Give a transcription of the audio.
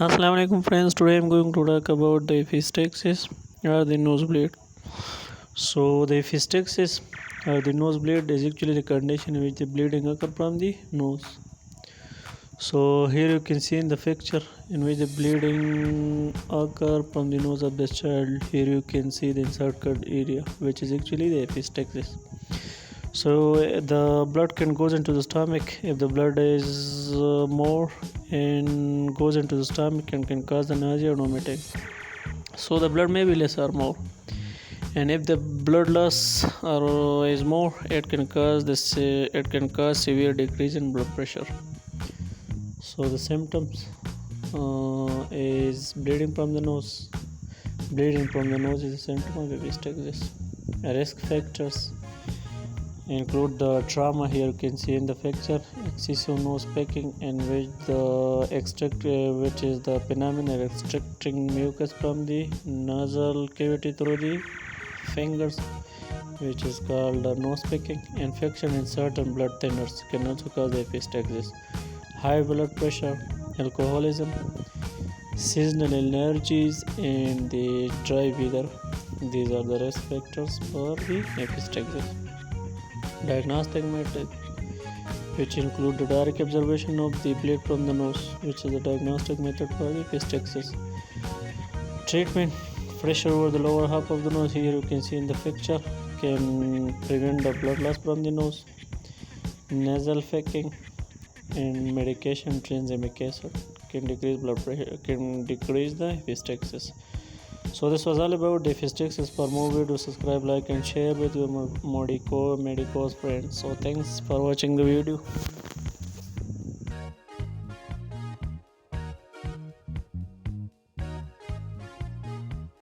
Assalamu alaikum friends. Today I'm going to talk about the epistaxis or the nosebleed. So the epistaxis or the nosebleed is actually the condition in which the bleeding occurs from the nose. So here you can see in the picture in which the bleeding occur from the nose of the child. Here you can see the encircled area which is actually the epistaxis. So the blood can goes into the stomach. If the blood is more and goes into the stomach and can cause the nausea or vomiting. So the blood may be less or more, and if the blood loss or is more, it can cause this. It can cause severe decrease in blood pressure. So the symptoms is bleeding from the nose. Bleeding from the nose is a symptom of epistaxis. Risk factors include the trauma. Here you can see in the picture excessive nose picking, in which the which is the phenomenon of extracting mucus from the nasal cavity through the fingers, which is called nose picking. Infection in certain blood thinners can also cause epistaxis. High blood pressure, alcoholism, seasonal allergies, and the dry weather. These are the risk factors for the epistaxis. Diagnostic method, which include the direct observation of the bleed from the nose, which is the diagnostic method for the epistaxis. Treatment: pressure over the lower half of the nose. Here you can see in the picture can prevent the blood loss from the nose. Nasal packing and medication tranexamic acid can decrease blood pressure, can decrease the epistaxis. So this was all about the EPISTAXIS. For more videos, subscribe, like and share with your medicos friends. So thanks for watching the video.